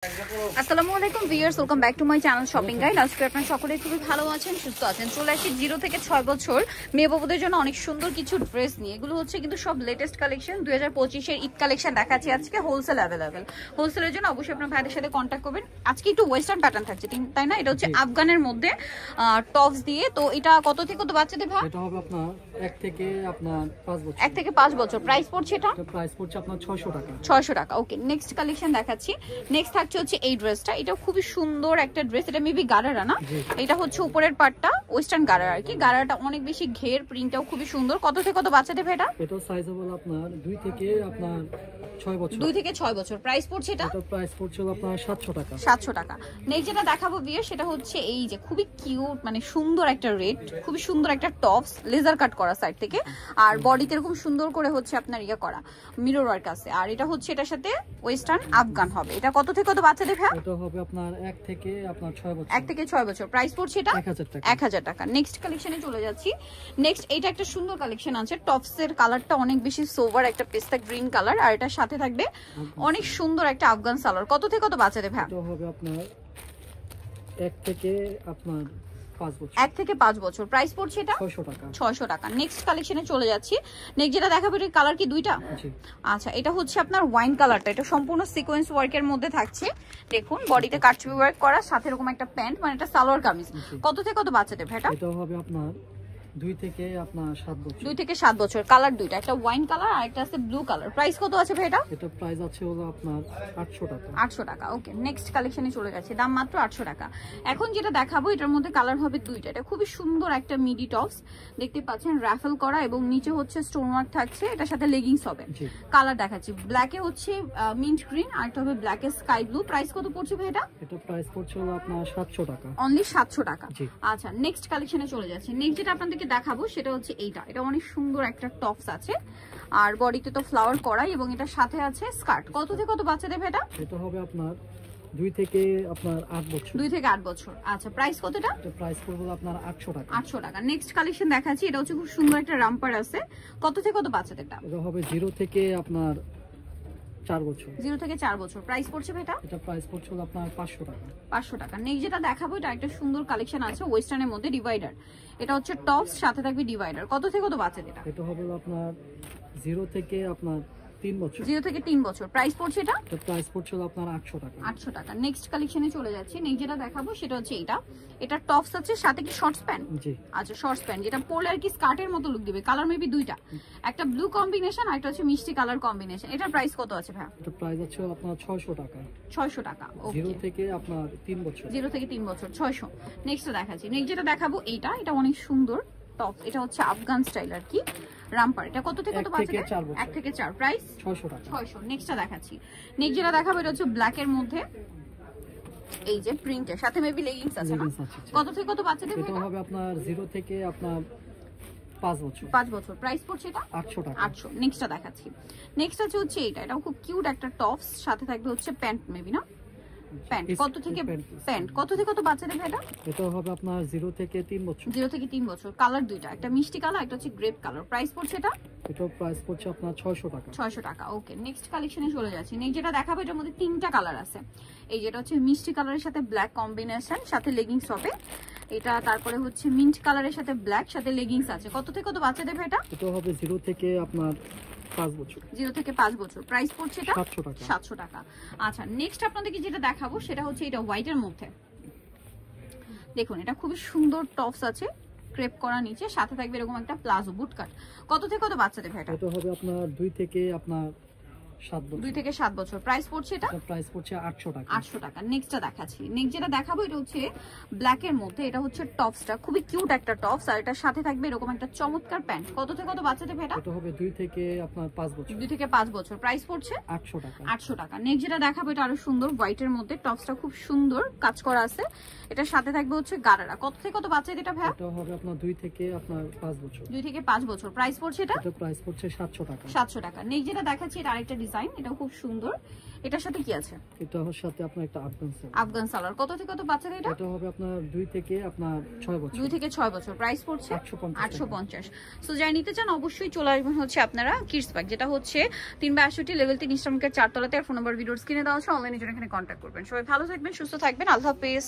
আসসালামু আলাইকুম viewers, welcome back to my channel shopping guide. আজকে আপনারা সকলে খুবই ভালো আছেন, সুস্থ আছেন। চলে আসছি 0 থেকে 6 বছর মেয়ে বাবুদের জন্য অনেক সুন্দর কিছু ড্রেস নিয়ে। এগুলো হচ্ছে কিন্তু সব লেটেস্ট কালেকশন, 2025 এর ঈদ কালেকশন দেখাচ্ছি আজকে। হোলসেল অ্যাভেলেবেল, হোলসেলের জন্য অবশ্যই আপনার ভাইদের সাথে কন্ট্যাক্ট করবেন। আজকে একটু ওয়েস্টার্ন প্যাটার্ন থাকছে, তাই না? এটা হচ্ছে আফগানের মধ্যে টপস দিয়ে। তো এটা কত থেকে কত বাচ্চাদের ভাই? এটা হবে আপনার 1 থেকে 5 বছর। 1 থেকে 5 বছর। প্রাইস পড়ছে এটা প্রাইস পড়ছে আপনার 600 টাকা। 600 টাকা। ওকে, নেক্সট কালেকশন দেখাচ্ছি। নেক্সট থাকছে হচ্ছে এই ড্রেসটা। এটা খুবই সুন্দর একটা ড্রেস। এটা মেবি গারারা না? এটা হচ্ছে উপরের পার্টটা ওয়েস্টার্ন গারারা আর কি। গারারাটা অনেক বেশি ঘের, প্রিন্টটাও খুবই সুন্দর। কত থেকে কত বাচ্চাদের ভাই এটা? এটা সাইজ হবে আপনার 2 থেকে 6 বছর। 2 থেকে 6 বছর। প্রাইস পড়ছে এটা? এটা প্রাইস পড়ছে আপনার 700 টাকা। 700 টাকা। নেক্সট যেটা দেখাবো বিয়ে, সেটা হচ্ছে এই যে খুবই কিউট, মানে সুন্দর একটা রেড, খুবই সুন্দর একটা টপস, লেজার কাট করা সাইড থেকে, আর বডিতে এরকম সুন্দর করে হচ্ছে আপনার ইয়া করা মিরর ওয়ার্ক আছে। আর এটা হচ্ছে এটার সাথে ওয়েস্টার্ন আফগান হবে। এটা কত থেকে কত বাচ্চাদের ভাই? এটা হবে আপনার 1 থেকে 6 বছর। 1 থেকে 6 বছর। প্রাইস পড়ছে এটা 1000 টাকা। 1000 টাকা। নেক্সট কালেকশনে চলে যাচ্ছি। নেক্সট এটা একটা সুন্দর কালেকশন আছে। টপসের কালারটা অনেক বেশি সোভার, একটা পেস্তা গ্রিন কালার, আর এটার সাথে থাকবে অনেক সুন্দর একটা আফগান সালোয়ার। কত থেকে কত বাচ্চাদের ভাই? এটা হবে আপনার 1 থেকে 5 বছর। 1 থেকে 5 বছর। প্রাইস পড়ছে এটা 600 টাকা। 600 টাকা। নেক্সট কালেকশনে চলে যাচ্ছি। নেক্সট যেটা দেখাবো, এর কালার কি দুইটা? জি। আচ্ছা, এটা হচ্ছে আপনার ওয়াইন কালারটা। এটা সম্পূর্ণ সিকোয়েন্স ওয়ার্কের মধ্যে থাকছে। দেখুন বডিতে কাটছবি ওয়ার্ক করা, সাথে এরকম একটা প্যান্ট, মানে এটা সালোয়ার কামিজ। কত থেকে কত বাচ্চাদের ভাই এটা? এটা হবে আপনার 2 থেকে 7 বছর। 2 থেকে 7 বছর। কালার দুইটা, একটা ওয়াইন কালার আর একটা আছে ব্লু কালার। প্রাইস কত আছে ভাই এটা? এটা প্রাইস আছে হলো আপনার 800 টাকা। 800 টাকা। ওকে, নেক্সট কালেকশনে চলে গেছে, দাম মাত্র 800 টাকা। এখন যেটা দেখাবো, এটার মধ্যে কালার হবে দুইটা। এটা খুবই সুন্দর একটা মিডি টপস, দেখতে পাচ্ছেন রাফেল করা, এবং নিচে হচ্ছে স্টোন ওয়ার্ক থাকছে। এটার সাথে লেগিংস হবে। কালার দেখাচ্ছি, ব্ল্যাকে হচ্ছে মিন্ট গ্রিন, আর একটা হবে ব্ল্যাকে স্কাই ব্লু। প্রাইস কত পড়ছে ভাই এটা? এটা প্রাইস পড়ছে হলো আপনার 700 টাকা। অনলি 700 টাকা। আচ্ছা, নেক্সট কালেকশনে চলে যাচ্ছে। নেক্সট যেটা আপনাদেরকে দেখাবো সেটা হচ্ছে এইটা। এটা অনেক সুন্দর একটা টপস আছে, আর বডিতে তো ফ্লাওয়ার করাই, এবং এটার সাথে আছে স্কার্ট। কত থেকে কত বাচ্চাদের ভাই এটা? এটা হবে আপনার 2 থেকে 8 বছর। 2 থেকে 8 বছর। আচ্ছা, প্রাইস কতটা? এটা প্রাইস পড়বে আপনার 800 টাকা। 800 টাকা। নেক্সট কালেকশন দেখাচ্ছি। এটা হচ্ছে খুব সুন্দর একটা রাম্পার আছে। কত থেকে কত বাচ্চাদের এটা? এটা হবে 0 থেকে 4 বছর। 0 থেকে 4 বছর। প্রাইস পড়ছে ভাই এটা? এটা প্রাইস পড়ছে আপনার 500 টাকা। 500 টাকা। নেক্সট যেটা দেখাবো, এটা একটা সুন্দর কালেকশন আছে ওয়েস্টার্নের মধ্যে, ডিভাইডার। এটা হচ্ছে টপস, সাথে থাকবে ডিভাইডার। কত থেকে কত বাচ্চাদের এটা? এটা হবে আপনার 0 থেকে 3 বছর। 0 থেকে 3 বছর। প্রাইস পড়ছে এটা? এটা প্রাইস পড়ছে আপনার 800 টাকা। 800 টাকা। নেক্সট কালেকশনে চলে যাচ্ছি। নেক্সট যেটা দেখাবো সেটা হচ্ছে এটা। এটা টপস আছে, সাথে কি শর্টস প্যান্ট? জি। আচ্ছা, শর্টস প্যান্ট, যেটা পরলে আর কি স্কার্টের মতো লুক দিবে। কালার মেবি দুইটা, একটা ব্লু কম্বিনেশন আর একটা হচ্ছে মিষ্টি কালার কম্বিনেশন। এটার প্রাইস কত আছে ভাই? এটা প্রাইস আছে আপনার 600 টাকা। 600 টাকা। ওকে, 0 থেকে 3 বছর। 0 থেকে 3 বছর 600। নেক্সট দেখাচ্ছি। নেক্সট যেটা দেখাবো এইটা। এটা অনেক সুন্দর টপ। এটা হচ্ছে আফগান স্টাইল আর কি, রামপার। এটা কত থেকে কত বাচ্চাদের? 1 থেকে 4। প্রাইস 600 টাকা। 600। নেক্সটটা দেখাচ্ছি। নেক্সট যেটা দেখাবো, এটা হচ্ছে ব্ল্যাক এর মধ্যে, এই যে প্রিন্টের সাথে মেবি লেগিংস আছে না? কত থেকে কত বাচ্চাদের? এটা হবে আপনার 0 থেকে 5 বছর। 5 বছর। প্রাইস পড়ছে এটা 800 টাকা। 800। নেক্সটটা দেখাচ্ছি। নেক্সট আছে হচ্ছে এটা। এটাও খুব কিউট একটা টপস, সাথে থাকবে হচ্ছে প্যান্ট মেবি না? প্যান্ট। কত থেকে প্যান্ট কত থেকে কত বাচ্চাদের ভাই এটা? এটা হবে আপনার 0 থেকে 3 বছর। 0 থেকে 3 বছর। কালার দুইটা, একটা মিষ্টি কালার, একটা হচ্ছে গ্রেপ কালার। প্রাইস পড়ছে এটা? এটা প্রাইস পড়ছে আপনার 600 টাকা। 600 টাকা। ওকে, নেক্সট কালেকশনে চলে যাচ্ছি। নেক্সট যেটা দেখাবো, এটার মধ্যে 3টা কালার আছে। এই যেটা হচ্ছে মিষ্টি কালারের সাথে ব্ল্যাক কম্বিনেশন, সাথে লেগিংস হবে এটা। তারপরে হচ্ছে মিন্ট কালারের সাথে ব্ল্যাক, সাথে লেগিংস আছে। কত থেকে কত বাচ্চাদের ভাই এটা? এটা হবে 0 থেকে 5 বছর। 0 থেকে 5 বছর। প্রাইস পড়ছে এটা 700 টাকা। 700 টাকা। আচ্ছা, নেক্সট আপনাদেরকে যেটা দেখাবো সেটা হচ্ছে এটা হোয়াইটের মধ্যে। দেখুন, এটা খুবই সুন্দর টপস আছে, ক্রেপ করা নিচে, সাথে থাকবে এরকম একটা প্লাজো বুট কাট। কত থেকে কত বাচ্চাদের ভাই এটা? এটা হবে আপনার 2 থেকে 7 বছর। 2 থেকে 7 বছর। প্রাইস পড়ছে এটা? প্রাইস পড়ছে 800 টাকা। 800 টাকা। নেক্সটটা দেখাচ্ছি। নেক্সট যেটা দেখাবো, এটা হচ্ছে ব্ল্যাক এর মধ্যে। এটা হচ্ছে টপসটা খুবই কিউট একটা টপস, আর এটার সাথে থাকবে এরকম একটা চমৎকার প্যান্ট। কত থেকে কত বাচ্চাদের ভাই এটা? এটা হবে 2 থেকে 5 বছর। 2 থেকে 5 বছর। প্রাইস পড়ছে 800 টাকা। 800 টাকা। নেক্সট যেটা দেখাবো, এটা আরো সুন্দর হোয়াইটের মধ্যে। টপসটা খুব সুন্দর কাজ করা আছে। এটার সাথে থাকবে হচ্ছে গারারা। কত থেকে কত বাচ্চাদের এটা ভাই? এটা হবে আপনার 2 থেকে 5 বছর। 2 থেকে 5 বছর। প্রাইস পড়ছে এটা? এটা প্রাইস পড়ছে 700 টাকা। 700 টাকা। নেক্সট যেটা দেখাচ্ছি, এটা আরেকটা ডিজাইন। ডিজাইন, এটাও খুব সুন্দর। এটার সাথে কি আছে? এটার সাথে আপনার একটা আফগান সালোয়ার। আফগান সালোয়ার। কত থেকে কত বাচ্চাদের এটা? এটা হবে আপনার 2 থেকে আপনার 6 বছর। 2 থেকে 6 বছর। প্রাইস পড়ছে 850। সো যারা নিতে চান অবশ্যই চলে আসবেন হচ্ছে আপনারা কিডস পার্ক, যেটা হচ্ছে 3/62 লেভেল 3 ইস্টার্ন মার্কেট 4 তলাতে। আর ফোন নাম্বার ভিডিওস কিনে দেওয়া আছে, অনলাইনে জন্য এখানে কন্ট্যাক্ট করবেন। সবাই ভালো থাকবেন, সুস্থ থাকবেন, আল্লাহ হাফেজ।